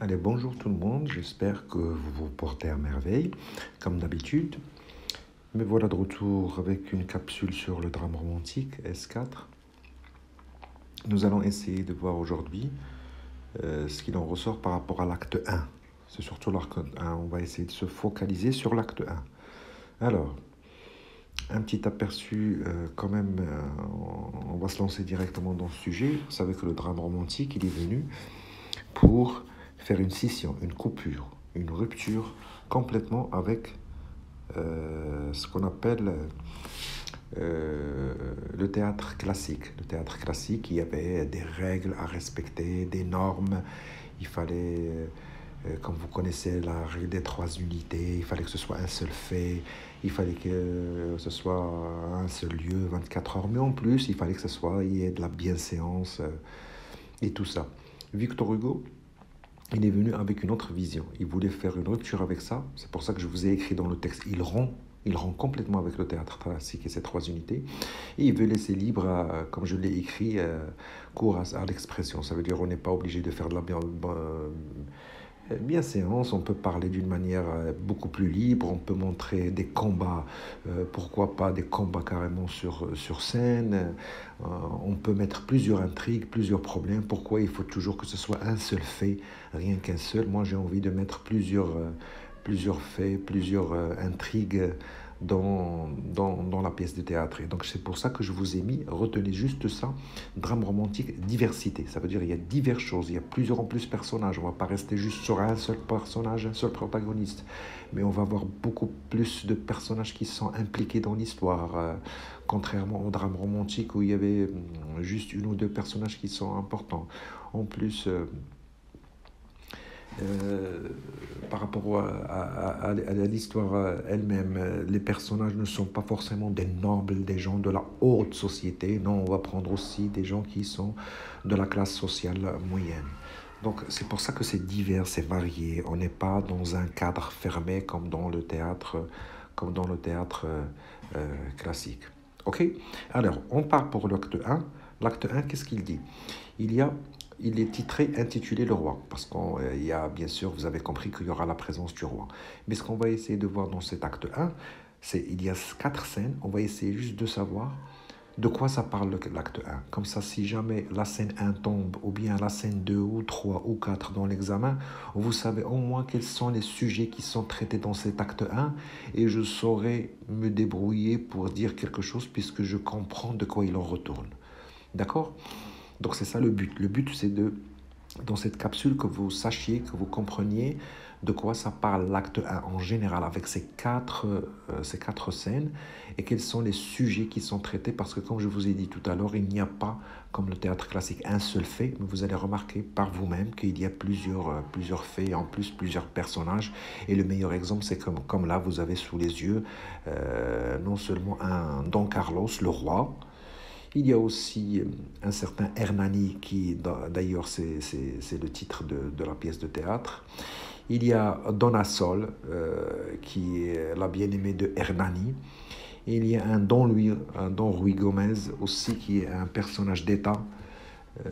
Allez, bonjour tout le monde, j'espère que vous vous portez à merveille, comme d'habitude. Me voilà de retour avec une capsule sur le drame romantique S4. Nous allons essayer de voir aujourd'hui ce qu'il en ressort par rapport à l'acte 1. C'est surtout l'acte 1, on va essayer de se focaliser sur l'acte 1. Alors, un petit aperçu quand même, on va se lancer directement dans ce sujet. Vous savez que le drame romantique, il est venu pour faire une scission, une coupure, une rupture complètement avec ce qu'on appelle le théâtre classique. Le théâtre classique, il y avait des règles à respecter, des normes. Il fallait, comme vous connaissez la règle des trois unités, il fallait que ce soit un seul fait, il fallait que ce soit un seul lieu, 24 heures, mais en plus, il fallait que il y ait de la bienséance et tout ça. Victor Hugo, il est venu avec une autre vision. Il voulait faire une rupture avec ça. C'est pour ça que je vous ai écrit dans le texte. Il rompt complètement avec le théâtre classique et ses trois unités. Et il veut laisser libre, comme je l'ai écrit, cours à l'expression. Ça veut dire qu'on n'est pas obligé de faire de la bienséance. On peut parler d'une manière beaucoup plus libre. On peut montrer des combats, pourquoi pas des combats carrément sur scène. On peut mettre plusieurs intrigues, plusieurs problèmes. Pourquoi il faut toujours que ce soit un seul fait, rien qu'un seul? Moi, j'ai envie de mettre plusieurs faits, plusieurs intrigues dans la pièce de théâtre. Et donc, c'est pour ça que je vous ai mis, retenez juste ça, drame romantique, diversité. Ça veut dire qu'il y a diverses choses, il y a plusieurs en plus personnages. On ne va pas rester juste sur un seul personnage, un seul protagoniste. Mais on va avoir beaucoup plus de personnages qui sont impliqués dans l'histoire. Contrairement au drame romantique où il y avait juste une ou deux personnages qui sont importants. En plus, euh, par rapport à l'histoire elle-même, les personnages ne sont pas forcément des nobles, des gens de la haute société. Non, on va prendre aussi des gens qui sont de la classe sociale moyenne. Donc c'est pour ça que c'est divers, c'est varié. On n'est pas dans un cadre fermé comme dans le théâtre classique. Ok? Alors, on part pour l'acte 1. L'acte 1, qu'est-ce qu'il dit? Il y a il est titré, intitulé Le Roi, parce qu'il y a, bien sûr, vous avez compris qu'il y aura la présence du roi. Mais ce qu'on va essayer de voir dans cet acte 1, c'est il y a 4 scènes, on va essayer juste de savoir de quoi ça parle l'acte 1. Comme ça, si jamais la scène 1 tombe, ou bien la scène 2 ou 3 ou 4 dans l'examen, vous savez au moins quels sont les sujets qui sont traités dans cet acte 1, et je saurai me débrouiller pour dire quelque chose, puisque je comprends de quoi il en retourne. D'accord? Donc c'est ça le but. Le but, c'est dans cette capsule, que vous sachiez, que vous compreniez de quoi ça parle l'acte 1 en général, avec ces quatre scènes, et quels sont les sujets qui sont traités, parce que comme je vous ai dit tout à l'heure, il n'y a pas, comme le théâtre classique, un seul fait, mais vous allez remarquer par vous-même qu'il y a plusieurs faits, et en plus plusieurs personnages, et le meilleur exemple, c'est comme là, vous avez sous les yeux, non seulement un Don Carlos, le roi. Il y a aussi un certain Hernani, qui d'ailleurs c'est le titre de la pièce de théâtre. Il y a Donna Sol, qui est la bien-aimée de Hernani. Il y a un Don Ruy Gomez aussi, qui est un personnage d'État, euh,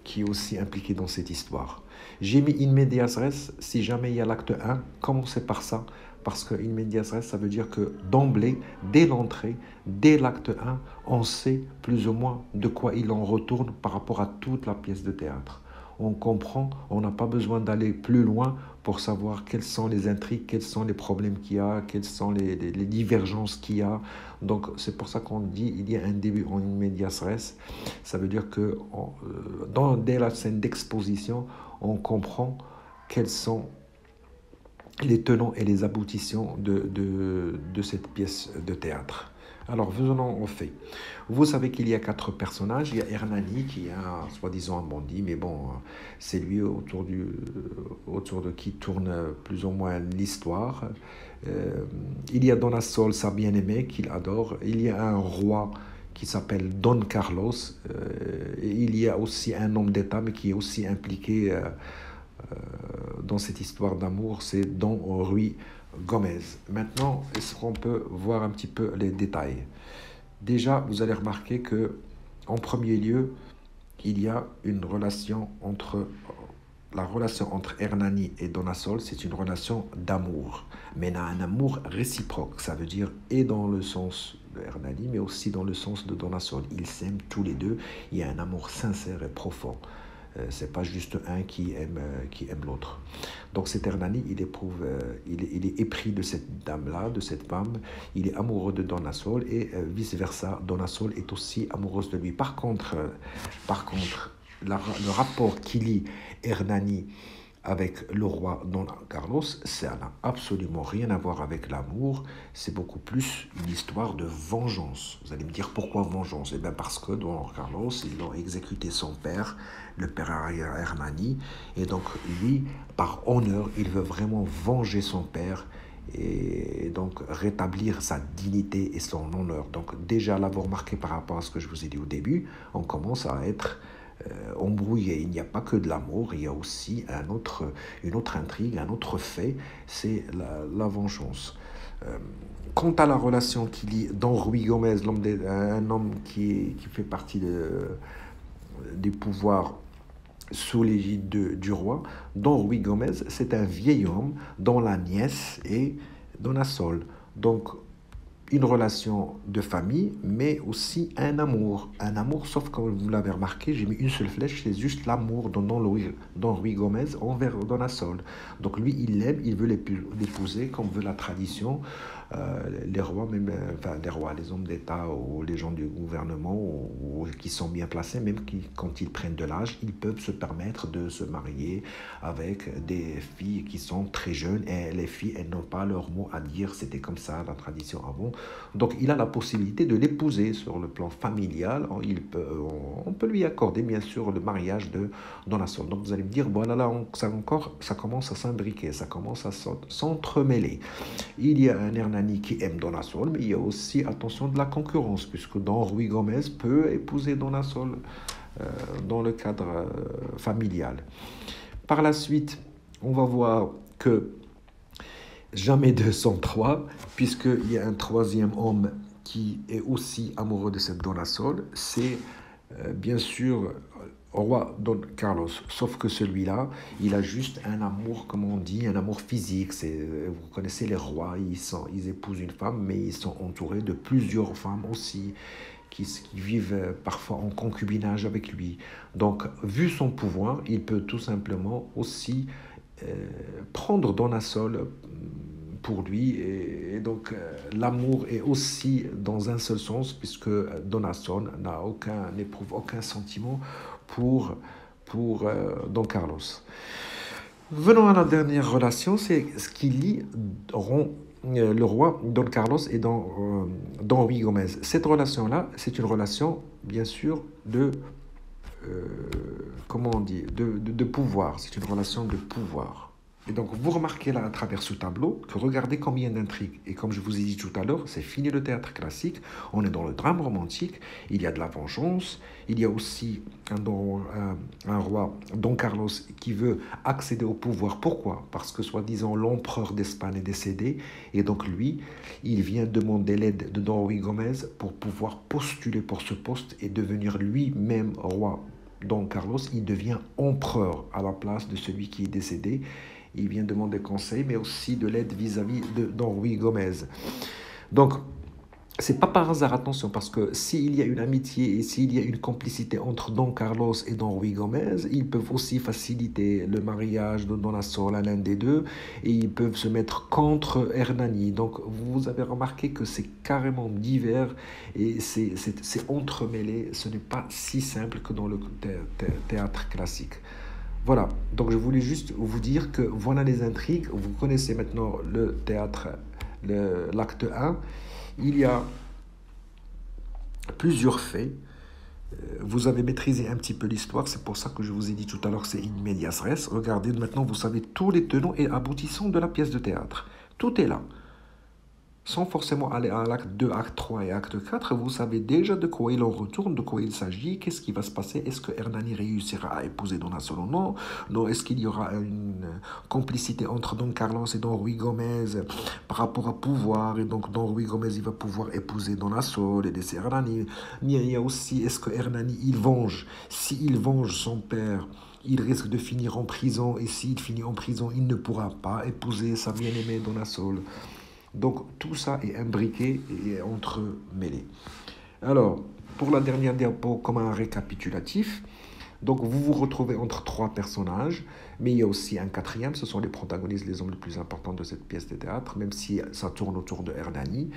qui est aussi impliqué dans cette histoire. J'ai mis in medias res, si jamais il y a l'acte 1, commencez par ça, parce que in medias res, ça veut dire que d'emblée, dès l'entrée, dès l'acte 1, on sait plus ou moins de quoi il en retourne par rapport à toute la pièce de théâtre. On comprend, on n'a pas besoin d'aller plus loin pour savoir quelles sont les intrigues, quels sont les problèmes qu'il y a, quelles sont les divergences qu'il y a. Donc c'est pour ça qu'on dit il y a un début en in medias res. Ça veut dire que dès la scène d'exposition, on comprend quels sont les tenants et les aboutissants de cette pièce de théâtre. Alors, venons au fait. Vous savez qu'il y a 4 personnages. Il y a Hernani, qui est soi-disant un bandit, mais bon, c'est lui autour de qui tourne plus ou moins l'histoire. Il y a Donna Sol, sa bien-aimée, qu'il adore. Il y a un roi qui s'appelle Don Carlos. Et il y a aussi un homme d'État, mais qui est aussi impliqué dans cette histoire d'amour, c'est Don Ruy Gomez. Maintenant, est-ce qu'on peut voir un petit peu les détails? Déjà, vous allez remarquer que, en premier lieu, il y a une relation entre la relation entre Hernani et Dona Sol, c'est une relation d'amour, mais un amour réciproque. Ça veut dire et dans le sens de Hernani, mais aussi dans le sens de Dona Sol. Ils s'aiment tous les deux. Il y a un amour sincère et profond. C'est pas juste un qui aime l'autre. Donc cet Hernani, il éprouve, il est épris de cette dame-là, de cette femme. Il est amoureux de Dona Sol et vice-versa. Dona Sol est aussi amoureuse de lui. Par contre, le rapport qu'il lie Hernani avec le roi Don Carlos, ça n'a absolument rien à voir avec l'amour, c'est beaucoup plus une histoire de vengeance. Vous allez me dire pourquoi vengeance? Eh bien parce que Don Carlos, ils ont exécuté son père, le père Hernani, et donc lui, par honneur, il veut vraiment venger son père et donc rétablir sa dignité et son honneur. Donc déjà, là, vous remarquez par rapport à ce que je vous ai dit au début, on commence à être embrouillé. Il n'y a pas que de l'amour, il y a aussi une autre intrigue, un autre fait, c'est la vengeance. Quant à la relation qui lie Don Ruy Gomez, un homme qui fait partie des pouvoirs sous l'égide du roi, Don Ruy Gomez, c'est un vieil homme dont la nièce est Dona Sol. Donc, une relation de famille, mais aussi un amour. Un amour, sauf comme vous l'avez remarqué, j'ai mis une seule flèche, c'est juste l'amour de Don Ruy Gomez envers Dona Sol. Donc lui, il l'aime, il veut l'épouser comme veut la tradition. Les rois, même, enfin les rois, les hommes d'État ou les gens du gouvernement ou qui sont bien placés, même quand ils prennent de l'âge, ils peuvent se permettre de se marier avec des filles qui sont très jeunes et les filles, elles n'ont pas leur mot à dire, c'était comme ça la tradition avant. Donc il a la possibilité de l'épouser sur le plan familial, on peut lui accorder bien sûr le mariage de Dona Sol. Donc vous allez me dire, voilà là, ça commence à s'imbriquer, ça commence à s'entremêler. Il y a un Hernani qui aime Dona Sol, mais il y a aussi, attention, de la concurrence, puisque Don Ruy Gomez peut épouser Dona Sol dans le cadre familial. Par la suite, on va voir que jamais 203, puisqu'il y a un troisième homme qui est aussi amoureux de cette Dona Sol, c'est bien sûr roi Don Carlos, sauf que celui-là, il a juste un amour, comme on dit, un amour physique. Vous connaissez les rois, ils épousent une femme, mais ils sont entourés de plusieurs femmes aussi, qui vivent parfois en concubinage avec lui. Donc, vu son pouvoir, il peut tout simplement aussi prendre Dona Sol pour lui, et donc l'amour est aussi dans un seul sens, puisque Dona Sol n'éprouve aucun sentiment pour Don Carlos. Venons à la dernière relation, c'est ce qui lie le roi Don Carlos et Don Ruy Gomez. Cette relation-là, c'est une relation, bien sûr, comment on dit, de pouvoir. C'est une relation de pouvoir. Et donc, vous remarquez là, à travers ce tableau, que regardez combien d'intrigues. Et comme je vous ai dit tout à l'heure, c'est fini le théâtre classique. On est dans le drame romantique. Il y a de la vengeance. Il y a aussi un roi, Don Carlos, qui veut accéder au pouvoir. Pourquoi? Parce que, soi-disant, l'empereur d'Espagne est décédé. Et donc, lui, il vient demander l'aide de Don Ruy Gomez pour pouvoir postuler pour ce poste et devenir lui-même roi. Don Carlos, il devient empereur à la place de celui qui est décédé. Il vient demander conseil, mais aussi de l'aide vis-à-vis de Don Ruy Gomez. Donc, c'est pas par hasard, attention, parce que s'il y a une amitié et s'il y a une complicité entre Don Carlos et Don Ruy Gomez, ils peuvent aussi faciliter le mariage de Dona Sol à l'un des deux et ils peuvent se mettre contre Hernani. Donc, vous avez remarqué que c'est carrément divers et c'est entremêlé. Ce n'est pas si simple que dans le théâtre classique. Voilà, donc je voulais juste vous dire que voilà les intrigues. Vous connaissez maintenant le théâtre, l'acte 1. Il y a plusieurs faits. Vous avez maîtrisé un petit peu l'histoire, c'est pour ça que je vous ai dit tout à l'heure, c'est in medias res. Regardez, maintenant vous savez tous les tenants et aboutissants de la pièce de théâtre. Tout est là. Sans forcément aller à l'acte 2, acte 3 et acte 4, vous savez déjà de quoi il en retourne, de quoi il s'agit, qu'est-ce qui va se passer, est-ce que Hernani réussira à épouser Dona Sol ou non, est-ce qu'il y aura une complicité entre Don Carlos et Don Ruy Gomez par rapport à pouvoir, et donc Don Ruy Gomez il va pouvoir épouser Dona Sol et laisser Hernani. Mais il y a aussi, est-ce que Hernani il venge, s'il venge son père, il risque de finir en prison, et s'il finit en prison, il ne pourra pas épouser sa bien-aimée Donna Sol. Donc tout ça est imbriqué et entremêlé. Alors, pour la dernière diapo, comme un récapitulatif, donc vous vous retrouvez entre trois personnages, mais il y a aussi un quatrième, ce sont les protagonistes, les hommes les plus importants de cette pièce de théâtre, même si ça tourne autour de Ernani.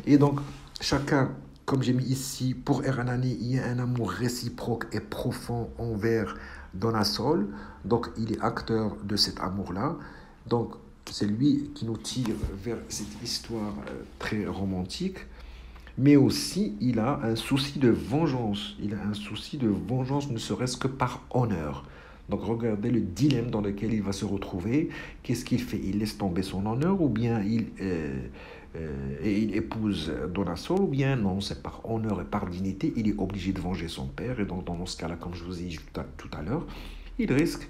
Et donc, chacun, comme j'ai mis ici, pour Ernani, il y a un amour réciproque et profond envers Donna Sol. Donc, il est acteur de cet amour-là. Donc, c'est lui qui nous tire vers cette histoire très romantique. Mais aussi, il a un souci de vengeance. Il a un souci de vengeance, ne serait-ce que par honneur. Donc regardez le dilemme dans lequel il va se retrouver. Qu'est-ce qu'il fait? Il laisse tomber son honneur ou bien il épouse Donna Sol, ou bien non, c'est par honneur et par dignité. Il est obligé de venger son père. Et donc dans ce cas-là, comme je vous ai dit tout à l'heure, il risque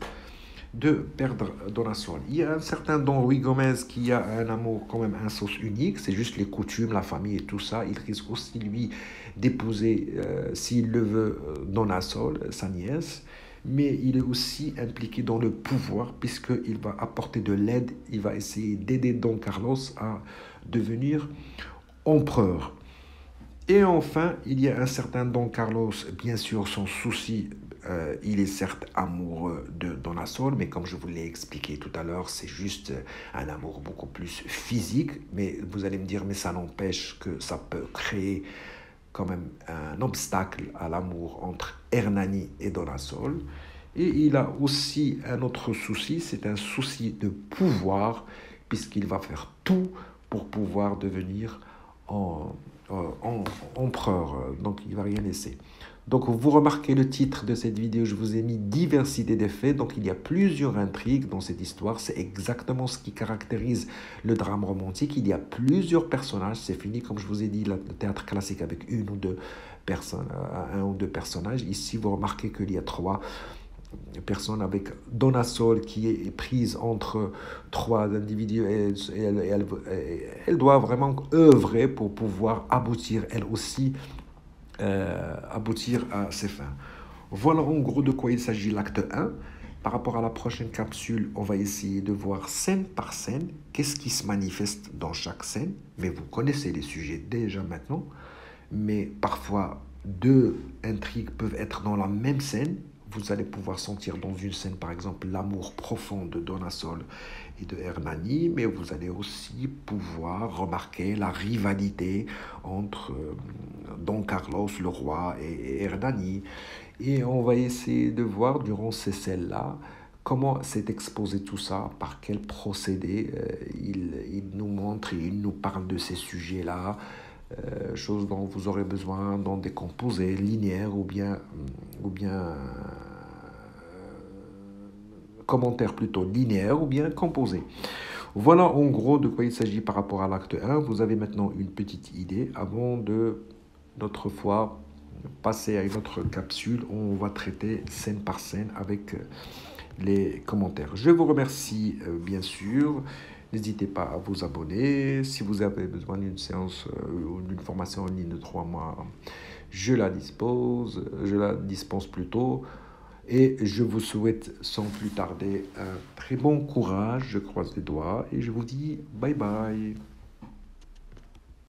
de perdre Donna Sol. Il y a un certain Don Ruy Gomez qui a un amour quand même un sens unique, c'est juste les coutumes, la famille et tout ça. Il risque aussi lui d'épouser, s'il le veut, Donna Sol, sa nièce, mais il est aussi impliqué dans le pouvoir puisqu'il va apporter de l'aide, il va essayer d'aider Don Carlos à devenir empereur. Et enfin, il y a un certain Don Carlos, bien sûr, son souci, il est certes amoureux de Donna Sol, mais comme je vous l'ai expliqué tout à l'heure, c'est juste un amour beaucoup plus physique. Mais vous allez me dire, mais ça n'empêche que ça peut créer quand même un obstacle à l'amour entre Ernani et Donna Sol. Et il a aussi un autre souci, c'est un souci de pouvoir, puisqu'il va faire tout pour pouvoir devenir empereur, donc il ne va rien laisser. Donc vous remarquez le titre de cette vidéo, je vous ai mis diversité des faits, donc il y a plusieurs intrigues dans cette histoire, c'est exactement ce qui caractérise le drame romantique, il y a plusieurs personnages, c'est fini comme je vous ai dit le théâtre classique avec une ou deux personnes, un ou deux personnages, ici vous remarquez qu'il y a trois personnes avec Donna Sol qui est prise entre trois individus et elle doit vraiment œuvrer pour pouvoir aboutir elle aussi aboutir à ses fins. Voilà en gros de quoi il s'agit l'acte 1. Par rapport à la prochaine capsule, on va essayer de voir scène par scène qu'est-ce qui se manifeste dans chaque scène, mais vous connaissez les sujets déjà maintenant, mais parfois deux intrigues peuvent être dans la même scène. Vous allez pouvoir sentir dans une scène, par exemple, l'amour profond de Donna Sol et de Ernani, mais vous allez aussi pouvoir remarquer la rivalité entre Don Carlos, le roi, et Ernani. Et on va essayer de voir durant ces scènes-là comment s'est exposé tout ça, par quel procédé il nous montre et il nous parle de ces sujets-là. Choses dont vous aurez besoin dans des composés linéaires ou bien commentaires plutôt linéaires ou bien composés. Voilà en gros de quoi il s'agit par rapport à l'acte 1. Vous avez maintenant une petite idée. Avant de notre fois passer à une autre capsule, on va traiter scène par scène avec les commentaires. Je vous remercie bien sûr. N'hésitez pas à vous abonner. Si vous avez besoin d'une séance ou d'une formation en ligne de 3 mois, je la dispense plutôt. Et je vous souhaite sans plus tarder un très bon courage. Je croise les doigts et je vous dis bye bye.